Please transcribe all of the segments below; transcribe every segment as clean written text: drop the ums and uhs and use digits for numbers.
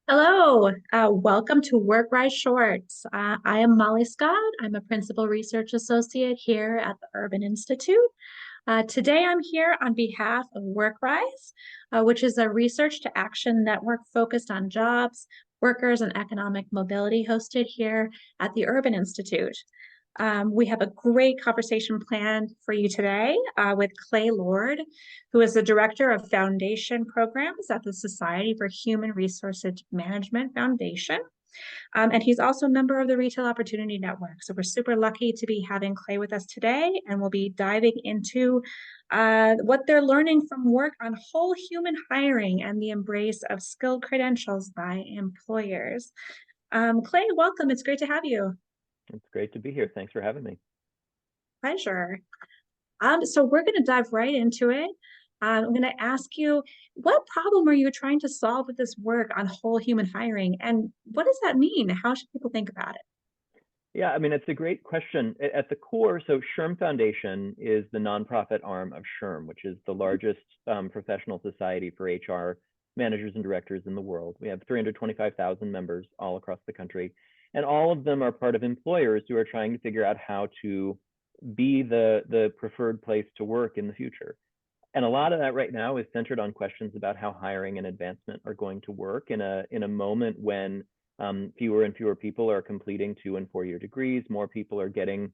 Hello, welcome to WorkRise Shorts. I am Molly Scott. I'm a Principal Research Associate here at the Urban Institute. Today I'm here on behalf of WorkRise, which is a research to action network focused on jobs, workers, and economic mobility hosted here at the Urban Institute. We have a great conversation planned for you today with Clay Lord, who is the Director of Foundation Programs at the Society for Human Resources Management Foundation. And he's also a member of the Retail Opportunity Network. So we're super lucky to be having Clay with us today, and we'll be diving into what they're learning from work on whole human hiring and the embrace of skilled credentials by employers. Clay, welcome. It's great to have you. It's great to be here. Thanks for having me. Pleasure. So we're going to dive right into it. I'm going to ask you, what problem are you trying to solve with this work on whole human hiring? And what does that mean? How should people think about it? Yeah, I mean, it's a great question. At the core, so SHRM Foundation is the nonprofit arm of SHRM, which is the largest professional society for HR managers and directors in the world. We have 325,000 members all across the country, and all of them are part of employers who are trying to figure out how to be the preferred place to work in the future. And a lot of that right now is centered on questions about how hiring and advancement are going to work in a moment when fewer and fewer people are completing 2 and 4 year degrees. More people are getting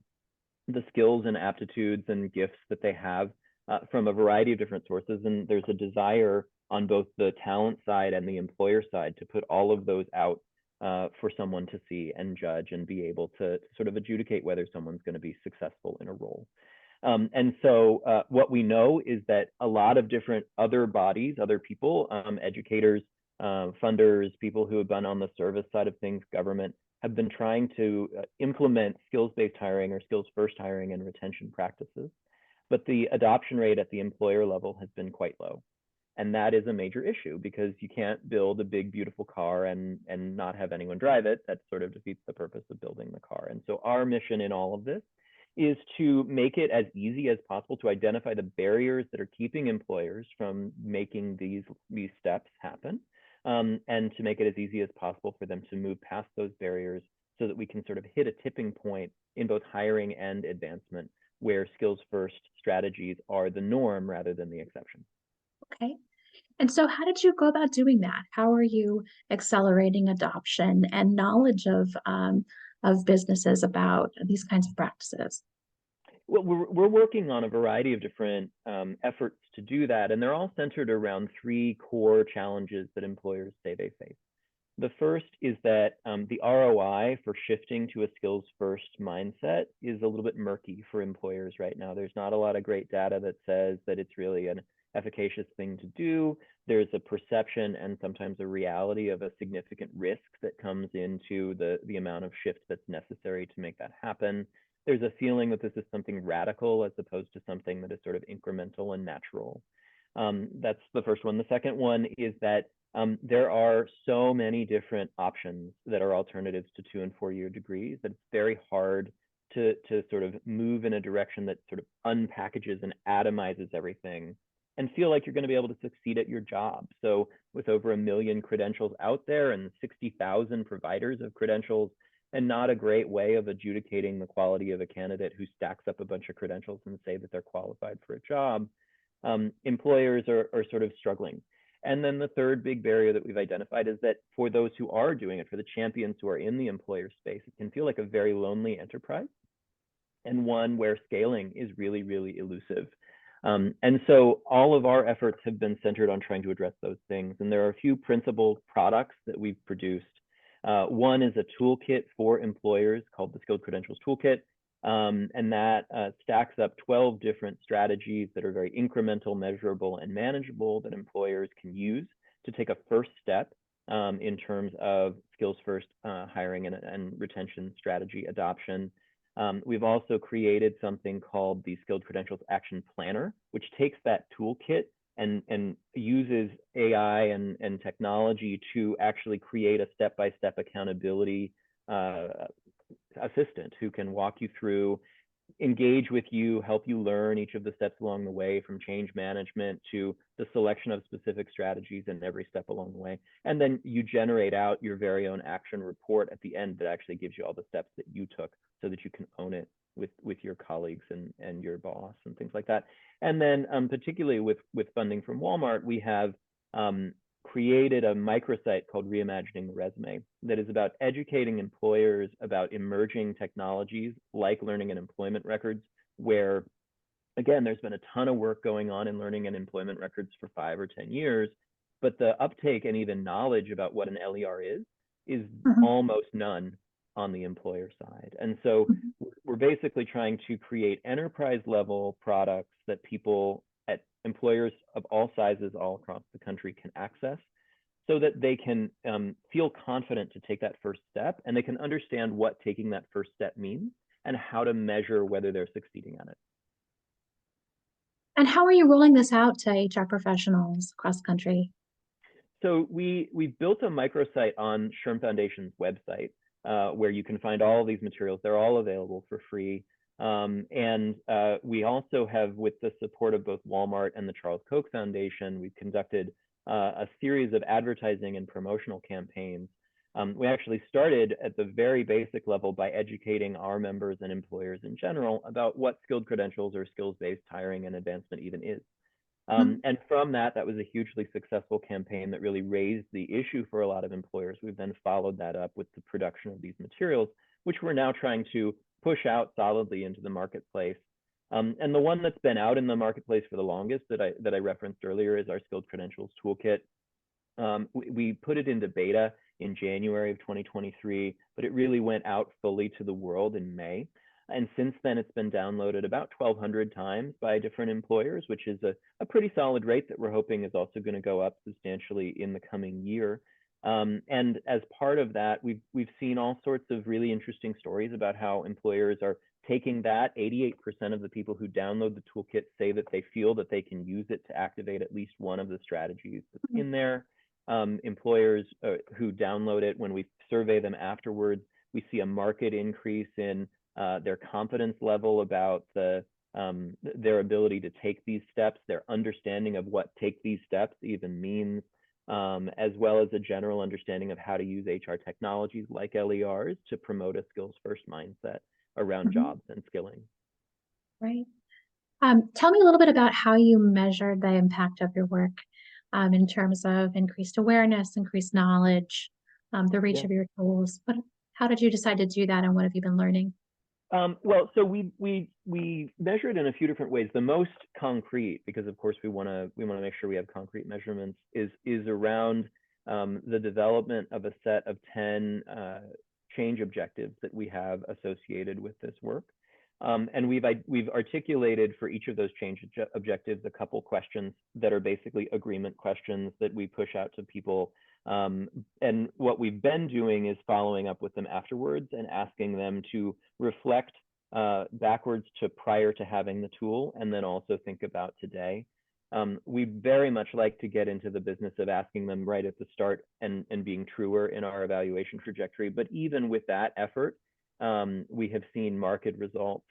the skills and aptitudes and gifts that they have from a variety of different sources. And there's a desire on both the talent side and the employer side to put all of those out for someone to see and judge and be able to sort of adjudicate whether someone's going to be successful in a role. And so what we know is that a lot of different other bodies, other people, educators, funders, people who have been on the service side of things, government, have been trying to implement skills-based hiring or skills-first hiring and retention practices. But the adoption rate at the employer level has been quite low. And that is a major issue because you can't build a big, beautiful car and not have anyone drive it. That sort of defeats the purpose of building the car. And so our mission in all of this is to make it as easy as possible to identify the barriers that are keeping employers from making these steps happen, and to make it as easy as possible for them to move past those barriers so that we can sort of hit a tipping point in both hiring and advancement where skills first strategies are the norm rather than the exception. Okay. And so how did you go about doing that? How are you accelerating adoption and knowledge of businesses about these kinds of practices? Well, we're working on a variety of different efforts to do that, and they're all centered around three core challenges that employers say they face. The first is that the ROI for shifting to a skills first mindset is a little bit murky for employers right now. There's not a lot of great data that says that it's really an efficacious thing to do. There's a perception and sometimes a reality of a significant risk that comes into the amount of shift that's necessary to make that happen. There's a feeling that this is something radical as opposed to something that is sort of incremental and natural. That's the first one. The second one is that there are so many different options that are alternatives to 2 and 4 year degrees that it's very hard to sort of move in a direction that sort of unpackages and atomizes everything and feel like you're going to be able to succeed at your job. So with over 1 million credentials out there and 60,000 providers of credentials, and not a great way of adjudicating the quality of a candidate who stacks up a bunch of credentials and say that they're qualified for a job, employers are sort of struggling. And then the third big barrier that we've identified is that for those who are doing it, for the champions who are in the employer space, it can feel like a very lonely enterprise and one where scaling is really, really elusive. And so all of our efforts have been centered on trying to address those things. And there are a few principal products that we've produced. One is a toolkit for employers called the Skilled Credentials Toolkit. And that stacks up 12 different strategies that are very incremental, measurable, and manageable that employers can use to take a first step in terms of skills first hiring and retention strategy adoption. We've also created something called the Skilled Credentials Action Planner, which takes that toolkit and uses AI and technology to actually create a step-by-step accountability assistant who can walk you through engage with you, help you learn each of the steps along the way, from change management to the selection of specific strategies in every step along the way. And then you generate out your very own action report at the end that actually gives you all the steps that you took so that you can own it with your colleagues and your boss and things like that. And then particularly with funding from Walmart, we have created a microsite called Reimagining the Resume that is about educating employers about emerging technologies like learning and employment records, where, again, there's been a ton of work going on in learning and employment records for 5 or 10 years, but the uptake and even knowledge about what an LER is Mhm. almost none on the employer side. And so Mhm. we're basically trying to create enterprise level products that people at employers of all sizes all across the country can access so that they can feel confident to take that first step, and they can understand what taking that first step means and how to measure whether they're succeeding at it. And how are you rolling this out to HR professionals across the country? So we built a microsite on SHRM Foundation's website where you can find all of these materials. They're all available for free. And we also have, with the support of both Walmart and the Charles Koch Foundation, we've conducted a series of advertising and promotional campaigns. We actually started at the very basic level by educating our members and employers in general about what skilled credentials or skills-based hiring and advancement even is. Mhm. And from that, that was a hugely successful campaign that really raised the issue for a lot of employers. We've then followed that up with the production of these materials, which we're now trying to push out solidly into the marketplace. And the one that's been out in the marketplace for the longest that I referenced earlier is our Skilled Credentials Toolkit. We put it into beta in January of 2023, but it really went out fully to the world in May. And since then, it's been downloaded about 1,200 times by different employers, which is a pretty solid rate that we're hoping is also going to go up substantially in the coming year. And as part of that, we've seen all sorts of really interesting stories about how employers are taking that. 88% of the people who download the toolkit say that they feel that they can use it to activate at least one of the strategies that's in there. Employers who download it, when we survey them afterwards, we see a marked increase in their confidence level about their ability to take these steps, their understanding of what take these steps even means, as well as a general understanding of how to use HR technologies like LERs to promote a skills first mindset around Mhm. jobs and skilling. Right. Tell me a little bit about how you measured the impact of your work in terms of increased awareness, increased knowledge, the reach Yeah. of your tools. How did you decide to do that, and what have you been learning? Well, so we measure it in a few different ways. The most concrete, because of course we want to make sure we have concrete measurements, is around the development of a set of 10 change objectives that we have associated with this work. And we've articulated for each of those change objectives a couple questions that are basically agreement questions that we push out to people. And what we've been doing is following up with them afterwards and asking them to reflect backwards to prior to having the tool, and then also think about today. We very much like to get into the business of asking them right at the start and being truer in our evaluation trajectory. But even with that effort, we have seen marked results.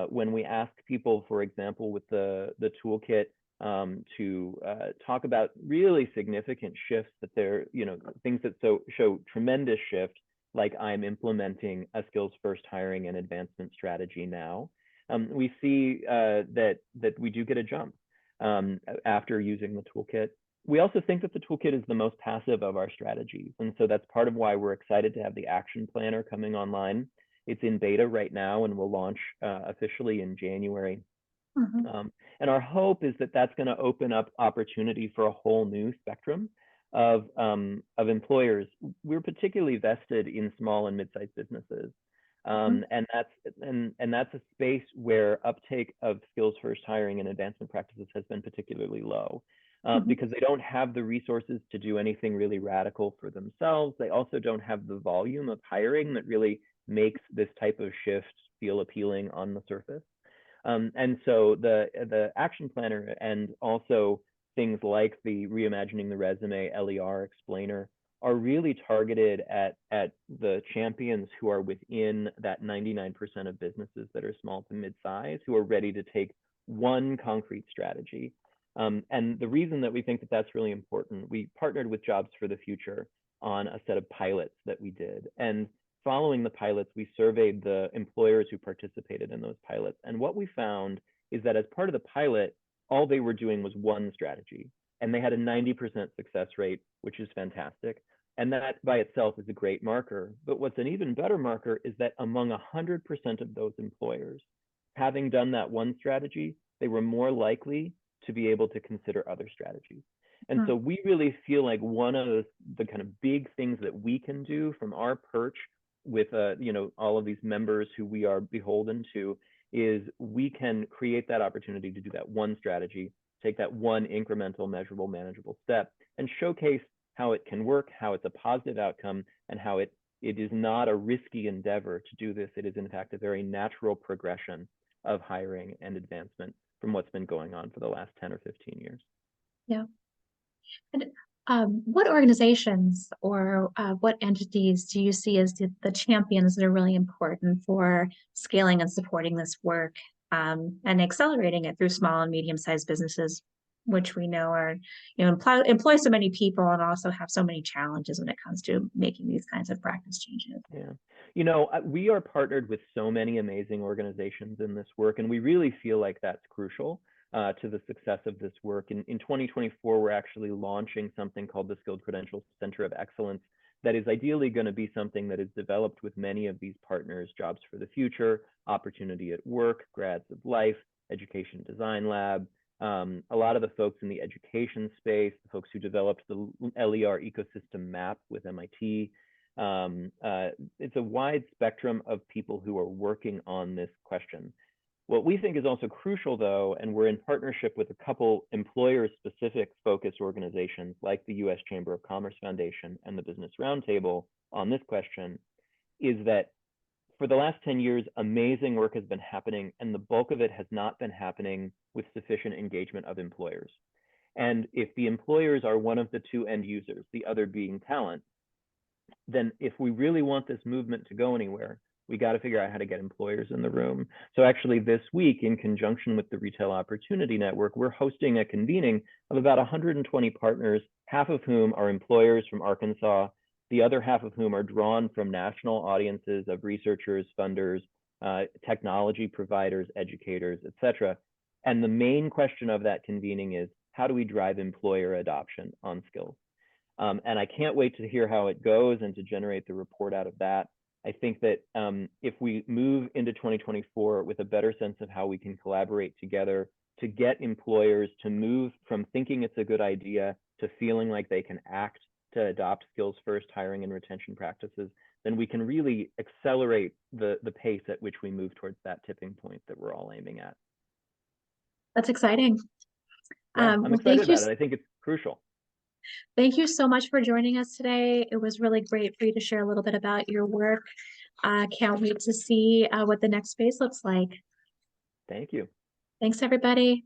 When we ask people, for example, with the toolkit, to talk about really significant shifts that they're, things that show tremendous shift, like I'm implementing a skills first hiring and advancement strategy now. We see that we do get a jump after using the toolkit. We also think that the toolkit is the most passive of our strategies. And so that's part of why we're excited to have the action planner coming online. It's in beta right now and will launch officially in January. Mhm. And our hope is that that's going to open up opportunity for a whole new spectrum of employers. We're particularly vested in small and mid-sized businesses. Mhm. And that's a space where uptake of skills first hiring and advancement practices has been particularly low Mhm. because they don't have the resources to do anything really radical for themselves. They also don't have the volume of hiring that really makes this type of shift feel appealing on the surface. And so the action planner and also things like the Reimagining the Resume LER explainer are really targeted at the champions who are within that 99% of businesses that are small to mid-size, who are ready to take one concrete strategy. And the reason that we think that that's really important, we partnered with Jobs for the Future on a set of pilots that we did. And following the pilots, we surveyed the employers who participated in those pilots. And what we found is that as part of the pilot, all they were doing was one strategy. And they had a 90% success rate, which is fantastic. And that by itself is a great marker. But what's an even better marker is that among 100% of those employers, having done that one strategy, they were more likely to be able to consider other strategies. And so we really feel like one of the kind of big things that we can do from our perch with all of these members who we are beholden to is we can create that opportunity to do that one strategy, take that one incremental, measurable, manageable step, and showcase how it can work, how it's a positive outcome, and how it is not a risky endeavor to do this. It is, in fact, a very natural progression of hiring and advancement from what's been going on for the last 10 or 15 years. Yeah. And what organizations or what entities do you see as the champions that are really important for scaling and supporting this work and accelerating it through small and medium-sized businesses, which we know are, employ so many people and also have so many challenges when it comes to making these kinds of practice changes? Yeah. We are partnered with so many amazing organizations in this work, and we really feel like that's crucial to the success of this work. In 2024, we're actually launching something called the Skilled Credentials Center of Excellence that is ideally going to be something that is developed with many of these partners: Jobs for the Future, Opportunity at Work, Grads of Life, Education Design Lab, a lot of the folks in the education space, the folks who developed the LER ecosystem map with MIT. It's a wide spectrum of people who are working on this question. What we think is also crucial, though, and we're in partnership with a couple employer-specific focused organizations like the U.S. Chamber of Commerce Foundation and the Business Roundtable on this question, is that for the last 10 years, amazing work has been happening, and the bulk of it has not been happening with sufficient engagement of employers. And if the employers are one of the two end users, the other being talent, then if we really want this movement to go anywhere, we got to figure out how to get employers in the room. So actually this week, in conjunction with the Retail Opportunity Network, we're hosting a convening of about 120 partners, half of whom are employers from Arkansas, the other half of whom are drawn from national audiences of researchers, funders, technology providers, educators, et cetera. And the main question of that convening is, how do we drive employer adoption on skills? And I can't wait to hear how it goes and to generate the report out of that. I think that if we move into 2024 with a better sense of how we can collaborate together to get employers to move from thinking it's a good idea to feeling like they can act to adopt skills-first hiring and retention practices, then we can really accelerate the pace at which we move towards that tipping point that we're all aiming at. That's exciting. Yeah, I'm excited about it. I think it's crucial. Thank you so much for joining us today. It was really great for you to share a little bit about your work. Can't wait to see what the next phase looks like. Thank you. Thanks, everybody.